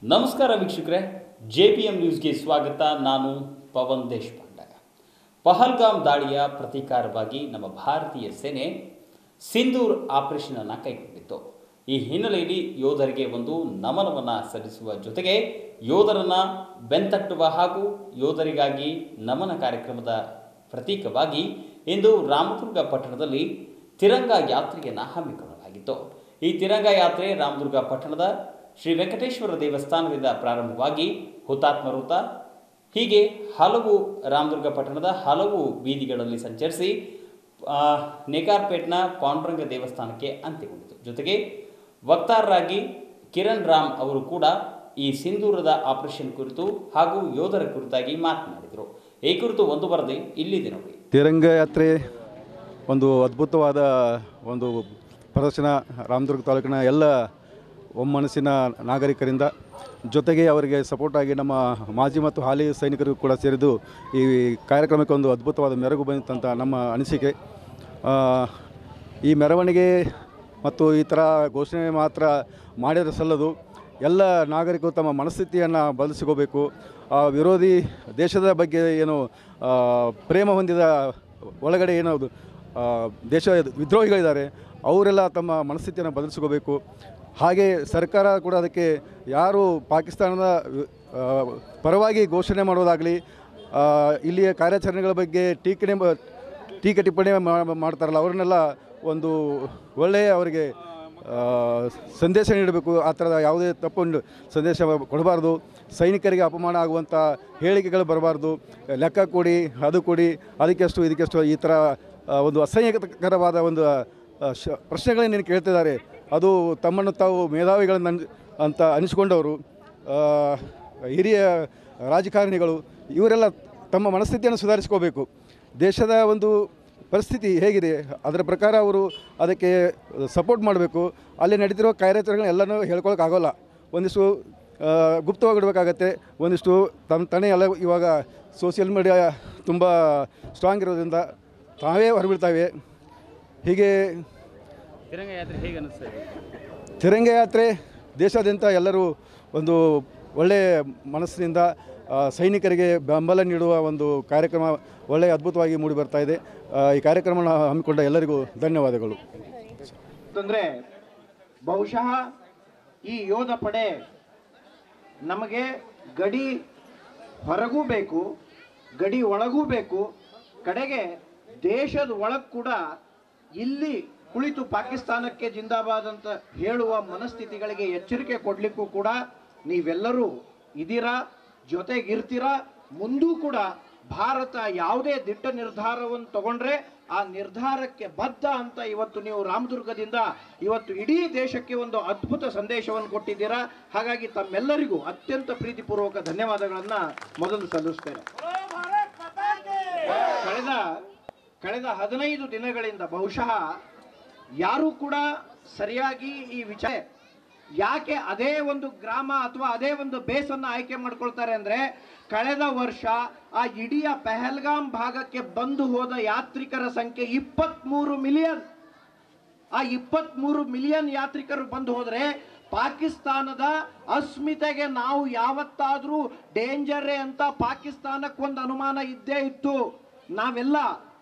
ನಮಸ್ಕಾರ ವೀಕ್ಷಕರೇ, JPM ನ್ಯೂಸ್ಗೆ ಸ್ವಾಗತ. ನಾನು ಪವನ್ ದೇಶಪಾಂಡೆ. ಪಹಲ್ಗಾಮ್ ದಾಳಿಯ ಪ್ರತೀಕಾರವಾಗಿ ನಮ್ಮ ಭಾರತೀಯ ಸೇನೆ ಸಿಂಧೂರ್ ಆಪರೇಷನ್ ಅನ್ನು ಕೈಗೊಂಡಿತ್ತು. ಈ ಹಿನ್ನೆಲೆಯಲ್ಲಿ ಯೋಧರಿಗೆ ಒಂದು ನಮನವನ್ನು ಸಲ್ಲಿಸುವ ಜೊತೆಗೆ ಯೋಧರನ್ನು ಬೆಂತಟ್ಟುವ ಹಾಗೂ ಯೋಧರಿಗಾಗಿ ನಮನ ಕಾರ್ಯಕ್ರಮದ ಪ್ರತೀಕವಾಗಿ ಇಂದು ರಾಮದುರ್ಗ ಪಟ್ಟಣದಲ್ಲಿ ತಿರಂಗ ಯಾತ್ರೆಯನ್ನು ಹಮ್ಮಿಕೊಳ್ಳಲಾಗಿತ್ತು. ಈ ತಿರಂಗ ಯಾತ್ರೆ ರಾಮದುರ್ಗ ಪಟ್ಟಣದ ಶ್ರೀ ವೆಂಕಟೇಶ್ವರ ದೇವಸ್ಥಾನದಿಂದ ಪ್ರಾರಂಭವಾಗಿ ಹುತಾತ್ಮ ವೃತ್ತ ಹೀಗೆ ಹಲವು ರಾಮದುರ್ಗ ಪಟ್ಟಣದ ಹಲವು ಬೀದಿಗಳಲ್ಲಿ ಸಂಚರಿಸಿ ನೇಕಾರ್ಪೇಟ್ನ ಪಾಂಡುರಂಗ ದೇವಸ್ಥಾನಕ್ಕೆ ಅಂತ್ಯಗೊಂಡಿತು. ಜೊತೆಗೆ ವಕ್ತಾರರಾಗಿ ಕಿರಣ್ ರಾಮ್ ಅವರು ಕೂಡ ಈ ಸಿಂಧೂರದ ಆಪರೇಷನ್ ಕುರಿತು ಹಾಗೂ ಯೋಧರ ಕುರಿತಾಗಿ ಮಾತನಾಡಿದರು. ಈ ಕುರಿತು ಒಂದು ವರದಿ ಇಲ್ಲಿದೆ ನೋಡಿ. ತಿರಂಗ ಯಾತ್ರೆ ಒಂದು ಅದ್ಭುತವಾದ ಒಂದು ಪ್ರದರ್ಶನ. ರಾಮದುರ್ಗ ತಾಲೂಕಿನ ಎಲ್ಲ ಒಮ್ಮನಸ್ಸಿನ ನಾಗರಿಕರಿಂದ, ಜೊತೆಗೆ ಅವರಿಗೆ ಸಪೋರ್ಟಾಗಿ ನಮ್ಮ ಮಾಜಿ ಮತ್ತು ಹಾಲಿ ಸೈನಿಕರು ಕೂಡ ಸೇರಿದು ಈ ಕಾರ್ಯಕ್ರಮಕ್ಕೆ ಒಂದು ಅದ್ಭುತವಾದ ಮೆರುಗು ಬಂದಿತ್ತಂತ ನಮ್ಮ ಅನಿಸಿಕೆ. ಈ ಮೆರವಣಿಗೆ ಮತ್ತು ಈ ಥರ ಘೋಷಣೆ ಮಾತ್ರ ಮಾಡಿದರೆ ಸಲ್ಲದು. ಎಲ್ಲ ನಾಗರಿಕರು ತಮ್ಮ ಮನಸ್ಥಿತಿಯನ್ನು ಬದಲಿಸಿಕೋಬೇಕು. ವಿರೋಧಿ ದೇಶದ ಬಗ್ಗೆ ಏನು ಪ್ರೇಮ ಹೊಂದಿದ ಒಳಗಡೆ ಏನೋ ದೇಶ ವಿದ್ರೋಹಿಗಳಿದ್ದಾರೆ, ಅವರೆಲ್ಲ ತಮ್ಮ ಮನಸ್ಥಿತಿಯನ್ನು ಬದಲಿಸ್ಕೋಬೇಕು. ಹಾಗೆ ಸರ್ಕಾರ ಕೂಡ ಅದಕ್ಕೆ ಯಾರು ಪಾಕಿಸ್ತಾನದ ಪರವಾಗಿ ಘೋಷಣೆ ಮಾಡೋದಾಗಲಿ, ಇಲ್ಲಿಯ ಕಾರ್ಯಾಚರಣೆಗಳ ಬಗ್ಗೆ ಟೀಕೆ ಟಿಪ್ಪಣಿ ಮಾಡ್ತಾರಲ್ಲ, ಅವ್ರನ್ನೆಲ್ಲ ಒಂದು ಒಳ್ಳೆಯ ಅವರಿಗೆ ಸಂದೇಶ ನೀಡಬೇಕು. ಆ ಥರದ ಯಾವುದೇ ತಪ್ಪು ಸಂದೇಶ ಕೊಡಬಾರ್ದು. ಸೈನಿಕರಿಗೆ ಅಪಮಾನ ಆಗುವಂಥ ಹೇಳಿಕೆಗಳು ಬರಬಾರ್ದು. ಲೆಕ್ಕ ಕೊಡಿ, ಅದು ಕೊಡಿ, ಅದಕ್ಕೆಷ್ಟು ಇದಕ್ಕೆಷ್ಟು, ಈ ಥರ ಒಂದು ಅಸಹ್ಯಕರವಾದ ಒಂದು ಪ್ರಶ್ನೆಗಳನ್ನೇನು ಕೇಳ್ತಿದ್ದಾರೆ. ಅದು ತಮ್ಮನ್ನು ತಾವು ಮೇಧಾವಿಗಳನ್ನು ಅಂತ ಅನಿಸಿಕೊಂಡವರು, ಹಿರಿಯ ರಾಜಕಾರಣಿಗಳು, ಇವರೆಲ್ಲ ತಮ್ಮ ಮನಸ್ಥಿತಿಯನ್ನು ಸುಧಾರಿಸ್ಕೋಬೇಕು. ದೇಶದ ಒಂದು ಪರಿಸ್ಥಿತಿ ಹೇಗಿದೆ ಅದರ ಪ್ರಕಾರ ಅವರು ಅದಕ್ಕೆ ಸಪೋರ್ಟ್ ಮಾಡಬೇಕು. ಅಲ್ಲಿ ನಡೀತಿರೋ ಕಾರ್ಯಾಚರಣೆಗಳನ್ನೆಲ್ಲನೂ ಹೇಳ್ಕೊಳಕ್ಕಾಗೋಲ್ಲ. ಒಂದಿಷ್ಟು ಗುಪ್ತವಾಗಿಡಬೇಕಾಗತ್ತೆ, ಒಂದಿಷ್ಟು ತನೇ ಎಲ್ಲ. ಇವಾಗ ಸೋಷಿಯಲ್ ಮೀಡಿಯಾ ತುಂಬ ಸ್ಟ್ರಾಂಗ್ ಇರೋದ್ರಿಂದ ತಾವೇ ಹೊರಬೀಳ್ತಾವೆ. ಹೀಗೆ ತಿರಂಗ ಯಾತ್ರೆ ಹೇಗೆ ಅನ್ನಿಸ್ತದೆ? ತಿರಂಗ ಯಾತ್ರೆ ದೇಶಾದ್ಯಂತ ಎಲ್ಲರೂ ಒಂದು ಒಳ್ಳೆಯ ಮನಸ್ಸಿನಿಂದ ಸೈನಿಕರಿಗೆ ಬೆಂಬಲ ನೀಡುವ ಒಂದು ಕಾರ್ಯಕ್ರಮ ಒಳ್ಳೆಯ ಅದ್ಭುತವಾಗಿ ಮೂಡಿ ಬರ್ತಾ ಇದೆ. ಈ ಕಾರ್ಯಕ್ರಮವನ್ನು ಹಮ್ಮಿಕೊಂಡ ಎಲ್ಲರಿಗೂ ಧನ್ಯವಾದಗಳು. ಅಂತಂದರೆ ಬಹುಶಃ ಈ ಯೋಧ ಪಡೆ ನಮಗೆ ಗಡಿ ಹೊರಗೂ ಬೇಕು, ಗಡಿ ಒಳಗೂ ಬೇಕು, ಕಡೆಗೆ ದೇಶದ ಒಳಗೆ ಕೂಡ ಇಲ್ಲಿ ಕುಳಿತು ಪಾಕಿಸ್ತಾನಕ್ಕೆ ಜಿಂದಾಬಾದ್ ಅಂತ ಹೇಳುವ ಮನಸ್ಥಿತಿಗಳಿಗೆ ಎಚ್ಚರಿಕೆ ಕೊಡಲಿಕ್ಕೂ ಕೂಡ ನೀವೆಲ್ಲರೂ ಇದೀರಾ, ಜೊತೆಗಿರ್ತೀರಾ. ಮುಂದೂ ಕೂಡ ಭಾರತ ಯಾವುದೇ ದಿಟ್ಟ ನಿರ್ಧಾರವನ್ನು ತಗೊಂಡ್ರೆ ಆ ನಿರ್ಧಾರಕ್ಕೆ ಬದ್ಧ ಅಂತ ಇವತ್ತು ನೀವು ರಾಮದುರ್ಗದಿಂದ ಇವತ್ತು ಇಡೀ ದೇಶಕ್ಕೆ ಒಂದು ಅದ್ಭುತ ಸಂದೇಶವನ್ನು ಕೊಟ್ಟಿದ್ದೀರಾ. ಹಾಗಾಗಿ ತಮ್ಮೆಲ್ಲರಿಗೂ ಅತ್ಯಂತ ಪ್ರೀತಿಪೂರ್ವಕ ಧನ್ಯವಾದಗಳನ್ನು ಮೊದಲು ಸಲ್ಲಿಸ್ತೇನೆ. ಕಳೆದ 15 ದಿನಗಳಿಂದ ಬಹುಶಃ ಯಾರು ಕೂಡ ಸರಿಯಾಗಿ ಈ ವಿಚಾರ ಯಾಕೆ ಅದೇ ಒಂದು ಗ್ರಾಮ ಅಥವಾ ಅದೇ ಒಂದು ಬೇಸನ್ನು ಆಯ್ಕೆ ಮಾಡ್ಕೊಳ್ತಾರೆ ಅಂದ್ರೆ, ಕಳೆದ ವರ್ಷ ಆ ಇಡೀ ಪಹಲ್ಗಾಮ್ ಭಾಗಕ್ಕೆ ಬಂದು ಹೋದ ಯಾತ್ರಿಕರ ಸಂಖ್ಯೆ 23 ಮಿಲಿಯನ್. ಆ 23 ಮಿಲಿಯನ್ ಯಾತ್ರಿಕರು ಬಂದು ಹೋದ್ರೆ ಪಾಕಿಸ್ತಾನದ ಅಸ್ಮಿತೆಗೆ ನಾವು ಯಾವತ್ತಾದ್ರೂ ಡೇಂಜರೇ ಅಂತ ಪಾಕಿಸ್ತಾನಕ್ಕೊಂದು ಅನುಮಾನ ಇದ್ದೇ ಇತ್ತು. ನಾವೆಲ್ಲ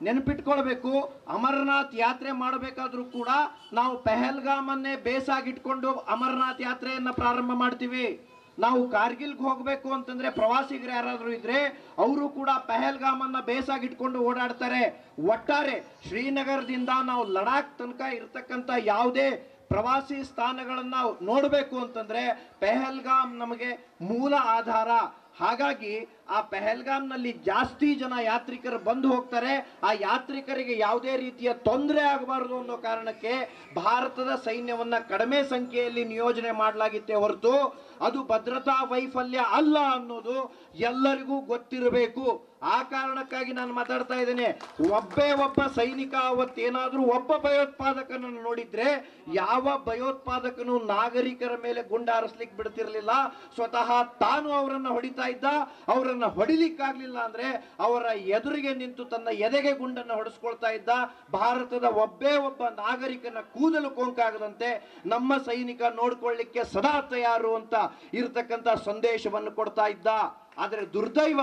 ನೆನಪಿಟ್ಕೊಳ್ಬೇಕು, ಅಮರನಾಥ್ ಯಾತ್ರೆ ಮಾಡಬೇಕಾದ್ರೂ ಕೂಡ ನಾವು ಪಹಲ್ಗಾಮನ್ನೇ ಬೇಸಾಗಿಟ್ಕೊಂಡು ಅಮರನಾಥ್ ಯಾತ್ರೆಯನ್ನ ಪ್ರಾರಂಭ ಮಾಡ್ತೀವಿ. ನಾವು ಕಾರ್ಗಿಲ್ಗೆ ಹೋಗಬೇಕು ಅಂತಂದ್ರೆ ಪ್ರವಾಸಿಗರು ಯಾರಾದರೂ ಇದ್ರೆ ಅವರು ಕೂಡ ಪಹಲ್ಗಾಮನ್ನ ಬೇಸಾಗಿಟ್ಕೊಂಡು ಓಡಾಡ್ತಾರೆ. ಒಟ್ಟಾರೆ ಶ್ರೀನಗರದಿಂದ ನಾವು ಲಡಾಖ್ ತನಕ ಇರತಕ್ಕಂಥ ಯಾವುದೇ ಪ್ರವಾಸಿ ಸ್ಥಾನಗಳನ್ನ ನೋಡಬೇಕು ಅಂತಂದ್ರೆ ಪಹಲ್ಗಾಮ್ ನಮಗೆ ಮೂಲ ಆಧಾರ. ಹಾಗಾಗಿ ಆ ಪಹಲ್ಗಾಮ್ನಲ್ಲಿ ಜಾಸ್ತಿ ಜನ ಯಾತ್ರಿಕರು ಬಂದು ಹೋಗ್ತಾರೆ. ಆ ಯಾತ್ರಿಕರಿಗೆ ಯಾವುದೇ ರೀತಿಯ ತೊಂದರೆ ಆಗಬಾರದು ಅನ್ನೋ ಕಾರಣಕ್ಕೆ ಭಾರತದ ಸೈನ್ಯವನ್ನ ಕಡಿಮೆ ಸಂಖ್ಯೆಯಲ್ಲಿ ನಿಯೋಜನೆ ಮಾಡಲಾಗಿತ್ತೆ ಹೊರತು ಅದು ಭದ್ರತಾ ವೈಫಲ್ಯ ಅಲ್ಲ ಅನ್ನೋದು ಎಲ್ಲರಿಗೂ ಗೊತ್ತಿರಬೇಕು. ಆ ಕಾರಣಕ್ಕಾಗಿ ನಾನು ಮಾತಾಡ್ತಾ ಇದ್ದೇನೆ. ಒಬ್ಬ ಸೈನಿಕ ಅವತ್ತೇನಾದ್ರೂ ಒಬ್ಬ ಭಯೋತ್ಪಾದಕನನ್ನು ನೋಡಿದ್ರೆ ಯಾವ ಭಯೋತ್ಪಾದಕನು ನಾಗರಿಕರ ಮೇಲೆ ಗುಂಡಾರಿಸ್ಲಿಕ್ಕೆ ಬಿಡ್ತಿರ್ಲಿಲ್ಲ, ಸ್ವತಃ ತಾನು ಅವರನ್ನು ಹೊಡಿತಾ ಇದ್ದ. ಅವರನ್ನ ಹೊಡಿಲಿಕ್ಕಾಗ್ಲಿಲ್ಲ ಅಂದ್ರೆ ಅವರ ಎದುರಿಗೆ ನಿಂತು ತನ್ನ ಎದೆಗೆ ಗುಂಡನ್ನು ಹೊಡೆಸ್ಕೊಳ್ತಾ ಇದ್ದ. ಭಾರತದ ಒಬ್ಬೇ ಒಬ್ಬ ನಾಗರಿಕನ ಕೂದಲು ಕೊಂಕಾಗದಂತೆ ನಮ್ಮ ಸೈನಿಕ ನೋಡ್ಕೊಳ್ಳಿಕ್ಕೆ ಸದಾ ತಯಾರು ಅಂತ ಇರತಕ್ಕಂತ ಸಂದೇಶವನ್ನು ಕೊಡ್ತಾ ಇದ್ದ. ಆದರೆ ದುರ್ದೈವ,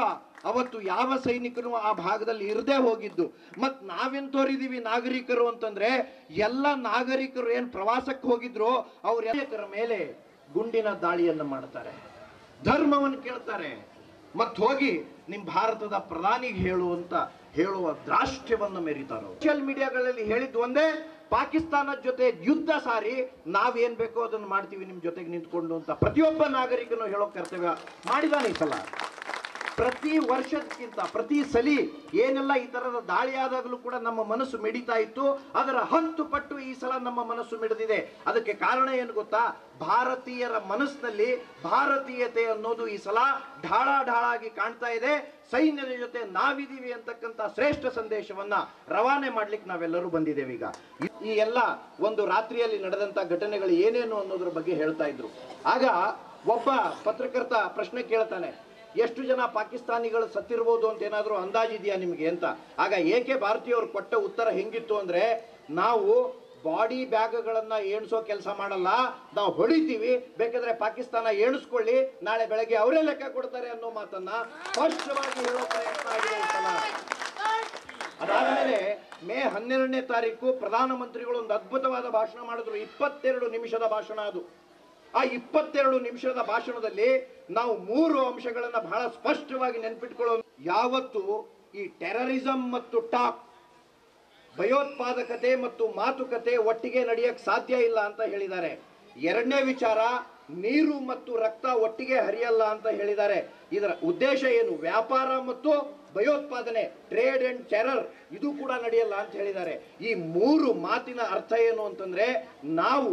ಅವತ್ತು ಯಾವ ಸೈನಿಕರು ಆ ಭಾಗದಲ್ಲಿ ಇರದೇ ಹೋಗಿದ್ದು. ಮತ್ ನಾವೇನ್ ತೋರಿದೀವಿ ನಾಗರಿಕರು ಅಂತಂದ್ರೆ, ಎಲ್ಲ ನಾಗರಿಕರು ಏನ್ ಪ್ರವಾಸಕ್ಕೆ ಹೋಗಿದ್ರು ಅವ್ರ ಮೇಲೆ ಗುಂಡಿನ ದಾಳಿಯನ್ನು ಮಾಡ್ತಾರೆ, ಧರ್ಮವನ್ನು ಕೇಳ್ತಾರೆ, ಮತ್ ಹೋಗಿ ನಿಮ್ ಭಾರತದ ಪ್ರಧಾನಿಗೆ ಹೇಳುವ ದ್ರಾಷ್ಟ್ಯವನ್ನು ಮೆರೀತಾರೋ. ಸೋಷಿಯಲ್ ಮೀಡಿಯಾಗಳಲ್ಲಿ ಹೇಳಿದ್ದು ಒಂದೇ, ಪಾಕಿಸ್ತಾನದ ಜೊತೆ ಯುದ್ಧ ಸಾರಿ ನಾವೇನ್ ಬೇಕೋ ಅದನ್ನು ಮಾಡ್ತೀವಿ ನಿಮ್ ಜೊತೆಗೆ ನಿಂತ್ಕೊಂಡು ಅಂತ ಪ್ರತಿಯೊಬ್ಬ ನಾಗರಿಕನು ಹೇಳೋ ಕರ್ತವ್ಯ ಮಾಡಿದಾನೆ ಈ ಸಲ. ಪ್ರತಿ ವರ್ಷಕ್ಕಿಂತ ಪ್ರತಿ ಸಲಿ ಏನೆಲ್ಲ ಈ ತರದ ದಾಳಿ ಆದಾಗಲೂ ಕೂಡ ನಮ್ಮ ಮನಸ್ಸು ಮಿಡಿತಾ ಇತ್ತು, ಅದರ 10 ಪಟ್ಟು ಈ ಸಲ ನಮ್ಮ ಮನಸ್ಸು ಮಿಡಿದಿದೆ. ಅದಕ್ಕೆ ಕಾರಣ ಏನು ಗೊತ್ತಾ? ಭಾರತೀಯರ ಮನಸ್ಸಿನಲ್ಲಿ ಭಾರತೀಯತೆ ಅನ್ನೋದು ಈ ಸಲ ಢಾಳಾಗಿ ಕಾಣ್ತಾ ಇದೆ. ಸೈನ್ಯದ ಜೊತೆ ನಾವಿದೀವಿ ಅಂತಕ್ಕಂಥ ಶ್ರೇಷ್ಠ ಸಂದೇಶವನ್ನ ರವಾನೆ ಮಾಡ್ಲಿಕ್ಕೆ ನಾವೆಲ್ಲರೂ ಬಂದಿದ್ದೇವೆ. ಈಗ ಈ ಎಲ್ಲ ಒಂದು ರಾತ್ರಿಯಲ್ಲಿ ನಡೆದಂತ ಘಟನೆಗಳು ಏನೇನು ಅನ್ನೋದ್ರ ಬಗ್ಗೆ ಹೇಳ್ತಾ ಇದ್ರು. ಆಗ ಒಬ್ಬ ಪತ್ರಕರ್ತ ಪ್ರಶ್ನೆ ಕೇಳ್ತಾನೆ, ಎಷ್ಟು ಜನ ಪಾಕಿಸ್ತಾನಿಗಳು ಸತ್ತಿರ್ಬೋದು ಅಂತ ಏನಾದರೂ ಅಂದಾಜಿದೆಯಾ ನಿಮಗೆ ಅಂತ. ಆಗ ಏಕೆ ಭಾರತೀಯವರು ಕೊಟ್ಟ ಉತ್ತರ ಹೆಂಗಿತ್ತು ಅಂದ್ರೆ, ನಾವು ಬಾಡಿ ಬ್ಯಾಗ್ಗಳನ್ನ ಎಣಿಸೋ ಕೆಲಸ ಮಾಡಲ್ಲ, ನಾವು ಹೊಡಿತೀವಿ, ಬೇಕಾದ್ರೆ ಪಾಕಿಸ್ತಾನ ಎಣಿಸ್ಕೊಳ್ಳಿ, ನಾಳೆ ಬೆಳಗ್ಗೆ ಅವರೇ ಲೆಕ್ಕ ಕೊಡ್ತಾರೆ ಅನ್ನೋ ಮಾತನ್ನ ಸ್ಪಷ್ಟವಾಗಿ ಹೇಳೋ ಪ್ರಯತ್ನ ಆಗಿದೆ ಈ ಸಲ. ಅದಾದ್ಮೇಲೆ ಮೇ 12ನೇ ತಾರೀಕು ಪ್ರಧಾನಮಂತ್ರಿಗಳು ಒಂದು ಅದ್ಭುತವಾದ ಭಾಷಣ ಮಾಡಿದ್ರು. 22 ನಿಮಿಷದ ಭಾಷಣ ಅದು. ಆ 22 ನಿಮಿಷದ ಭಾಷಣದಲ್ಲಿ ನಾವು 3 ಅಂಶಗಳನ್ನ ಬಹಳ ಸ್ಪಷ್ಟವಾಗಿ ನೆನ್ಪಿಟ್ಕೊಳ್ಳೋ. ಯಾವತ್ತು ಈ ಟೆರರಿಸಂ ಮತ್ತು ಟಾಕ್, ಭಯೋತ್ಪಾದಕತೆ ಮತ್ತು ಮಾತುಕತೆ ಒಟ್ಟಿಗೆ ನಡೆಯಕ್ಕೆ ಸಾಧ್ಯ ಇಲ್ಲ ಅಂತ ಹೇಳಿದ್ದಾರೆ. ಎರಡನೇ ವಿಚಾರ, ನೀರು ಮತ್ತು ರಕ್ತ ಒಟ್ಟಿಗೆ ಹರಿಯಲ್ಲ ಅಂತ ಹೇಳಿದ್ದಾರೆ. ಇದರ ಉದ್ದೇಶ ಏನು? ವ್ಯಾಪಾರ ಮತ್ತು ಭಯೋತ್ಪಾದನೆ, ಟ್ರೇಡ್ ಅಂಡ್ ಟೆರರ್, ಇದು ಕೂಡ ನಡೆಯಲ್ಲ ಅಂತ ಹೇಳಿದ್ದಾರೆ. ಈ 3 ಮಾತಿನ ಅರ್ಥ ಏನು ಅಂತಂದ್ರೆ, ನಾವು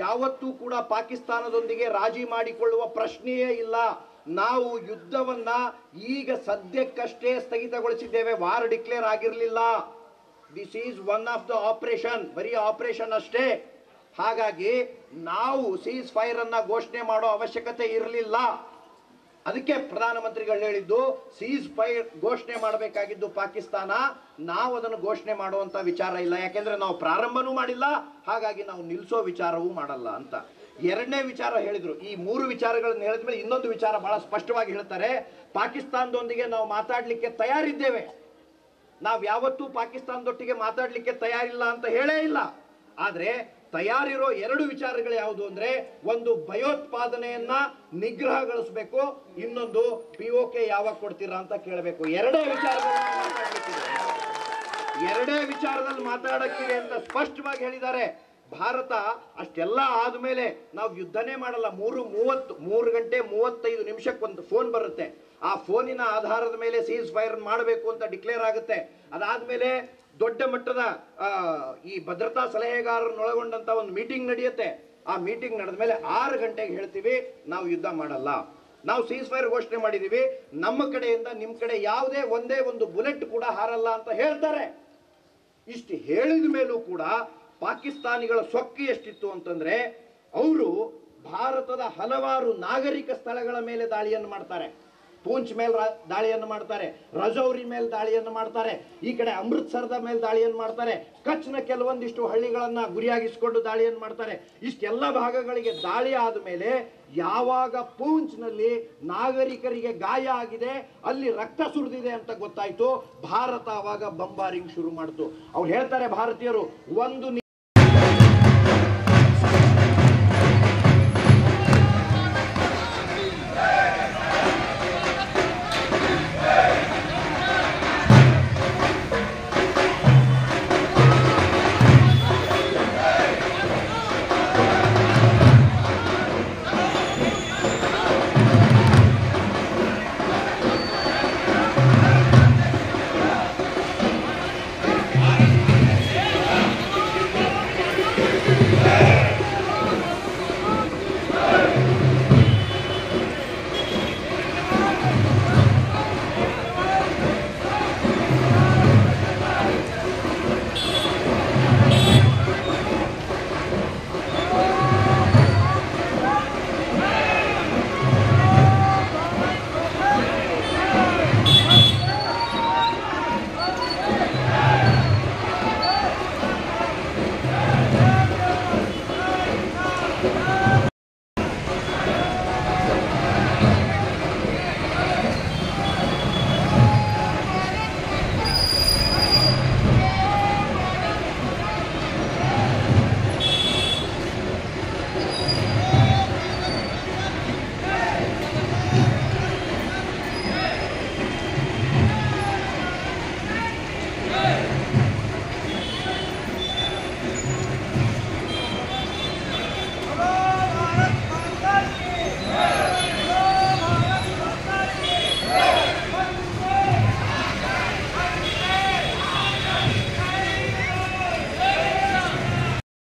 ಯಾವತ್ತೂ ಕೂಡ ಪಾಕಿಸ್ತಾನದೊಂದಿಗೆ ರಾಜಿ ಮಾಡಿಕೊಳ್ಳುವ ಪ್ರಶ್ನೆಯೇ ಇಲ್ಲ. ನಾವು ಯುದ್ಧವನ್ನ ಈಗ ಸದ್ಯಕ್ಕಷ್ಟೇ ಸ್ಥಗಿತಗೊಳಿಸಿದ್ದೇವೆ, ವಾರ್ ಡಿಕ್ಲೇರ್ ಆಗಿರಲಿಲ್ಲ. This is one of the operation, ಬರೀ ಆಪರೇಷನ್ ಅಷ್ಟೇ. ಹಾಗಾಗಿ ನಾವು ಸೀಸ್ ಫೈರ್ ಅನ್ನ ಘೋಷಣೆ ಮಾಡೋ ಅವಶ್ಯಕತೆ ಇರಲಿಲ್ಲ. ಅದಕ್ಕೆ ಪ್ರಧಾನಮಂತ್ರಿಗಳು ಹೇಳಿದ್ದು, ಸೀಸ್ ಫೈರ್ ಘೋಷಣೆ ಮಾಡಬೇಕಾಗಿದ್ದು ಪಾಕಿಸ್ತಾನ, ನಾವು ಅದನ್ನು ಘೋಷಣೆ ಮಾಡುವಂತ ವಿಚಾರ ಇಲ್ಲ, ಯಾಕೆಂದ್ರೆ ನಾವು ಪ್ರಾರಂಭನೂ ಮಾಡಿಲ್ಲ, ಹಾಗಾಗಿ ನಾವು ನಿಲ್ಲಿಸೋ ವಿಚಾರವೂ ಮಾಡಲ್ಲ ಅಂತ. ಎರಡನೇ ವಿಚಾರ ಹೇಳಿದ್ರು. ಈ 3 ವಿಚಾರಗಳನ್ನು ಹೇಳಿದ್ಮೇಲೆ ಇನ್ನೊಂದು ವಿಚಾರ ಬಹಳ ಸ್ಪಷ್ಟವಾಗಿ ಹೇಳ್ತಾರೆ, ಪಾಕಿಸ್ತಾನದೊಂದಿಗೆ ನಾವು ಮಾತಾಡ್ಲಿಕ್ಕೆ ತಯಾರಿದ್ದೇವೆ, ನಾವು ಯಾವತ್ತೂ ಪಾಕಿಸ್ತಾನದೊಟ್ಟಿಗೆ ಮಾತಾಡ್ಲಿಕ್ಕೆ ತಯಾರಿಲ್ಲ ಅಂತ ಹೇಳೇ ಇಲ್ಲ. ಆದ್ರೆ ತಯಾರಿರೋ 2 ವಿಚಾರಗಳು ಯಾವುದು ಅಂದ್ರೆ, ಒಂದು ಭಯೋತ್ಪಾದನೆಯನ್ನ ನಿಗ್ರಹಗೊಳಿಸಬೇಕು, ಇನ್ನೊಂದು POK ಯಾವಾಗ ಕೊಡ್ತೀರಾ ಅಂತ ಕೇಳಬೇಕು. ಎರಡೇ ವಿಚಾರದಲ್ಲಿ ಮಾತಾಡಕ್ಕಿದೆ ಅಂತ ಸ್ಪಷ್ಟವಾಗಿ ಹೇಳಿದ್ದಾರೆ. ಭಾರತ ಅಷ್ಟೆಲ್ಲ ಆದ್ಮೇಲೆ ನಾವು ಯುದ್ಧನೇ ಮಾಡಲ್ಲ. 3 ಗಂಟೆ 35 ನಿಮಿಷಕ್ಕೊಂದು ಫೋನ್ ಬರುತ್ತೆ. ಆ ಫೋನಿನ ಆಧಾರದ ಮೇಲೆ ಸೀಸ್ ಫೈರ್ ಮಾಡಬೇಕು ಅಂತ ಡಿಕ್ಲೇರ್ ಆಗುತ್ತೆ. ಅದಾದ್ಮೇಲೆ ದೊಡ್ಡ ಮಟ್ಟದ ಈ ಭದ್ರತಾ ಸಲಹೆಗಾರರನ್ನೊಳಗೊಂಡಂತ ಒಂದು ಮೀಟಿಂಗ್ ನಡೆಯುತ್ತೆ. ಆ ಮೀಟಿಂಗ್ ನಡೆದ ಮೇಲೆ 6 ಗಂಟೆಗೆ ಹೇಳ್ತೀವಿ, ನಾವು ಯುದ್ಧ ಮಾಡಲ್ಲ, ನಾವು ಸೀಸ್ ಫೈರ್ ಘೋಷಣೆ ಮಾಡಿದೀವಿ, ನಮ್ಮ ಕಡೆಯಿಂದ ನಿಮ್ಮ ಕಡೆ ಯಾವುದೇ ಒಂದೇ ಒಂದು ಬುಲೆಟ್ ಕೂಡ ಹಾರಲ್ಲ ಅಂತ ಹೇಳ್ತಾರೆ. ಇಷ್ಟು ಹೇಳಿದ ಮೇಲೂ ಕೂಡ ಪಾಕಿಸ್ತಾನಿಗಳ ಸೊಕ್ಕು ಎಷ್ಟಿತ್ತು ಅಂತಂದ್ರೆ, ಅವರು ಭಾರತದ ಹಲವಾರು ನಾಗರಿಕ ಸ್ಥಳಗಳ ಮೇಲೆ ದಾಳಿಯನ್ನು ಮಾಡ್ತಾರೆ. ಪೂಂಚ್ ಮೇಲೆ ದಾಳಿಯನ್ನು ಮಾಡ್ತಾರೆ, ರಜೌರಿ ಮೇಲೆ ದಾಳಿಯನ್ನು ಮಾಡ್ತಾರೆ, ಈ ಕಡೆ ಅಮೃತ್ಸರದ ಮೇಲೆ ದಾಳಿಯನ್ನು ಮಾಡ್ತಾರೆ, ಕಚ್ನ ಕೆಲವೊಂದಿಷ್ಟು ಹಳ್ಳಿಗಳನ್ನ ಗುರಿಯಾಗಿಸಿಕೊಂಡು ದಾಳಿಯನ್ನು ಮಾಡ್ತಾರೆ. ಇಷ್ಟೆಲ್ಲ ಭಾಗಗಳಿಗೆ ದಾಳಿ ಆದ ಮೇಲೆ ಯಾವಾಗ ಪೂಂಚ್ನಲ್ಲಿ ನಾಗರಿಕರಿಗೆ ಗಾಯ ಆಗಿದೆ, ಅಲ್ಲಿ ರಕ್ತ ಸುರಿದಿದೆ ಅಂತ ಗೊತ್ತಾಯ್ತು, ಭಾರತ ಆವಾಗ ಬಂಬಾರಿಂಗ್ ಶುರು ಮಾಡ್ತು. ಅವ್ರು ಹೇಳ್ತಾರೆ ಭಾರತೀಯರು, ಒಂದು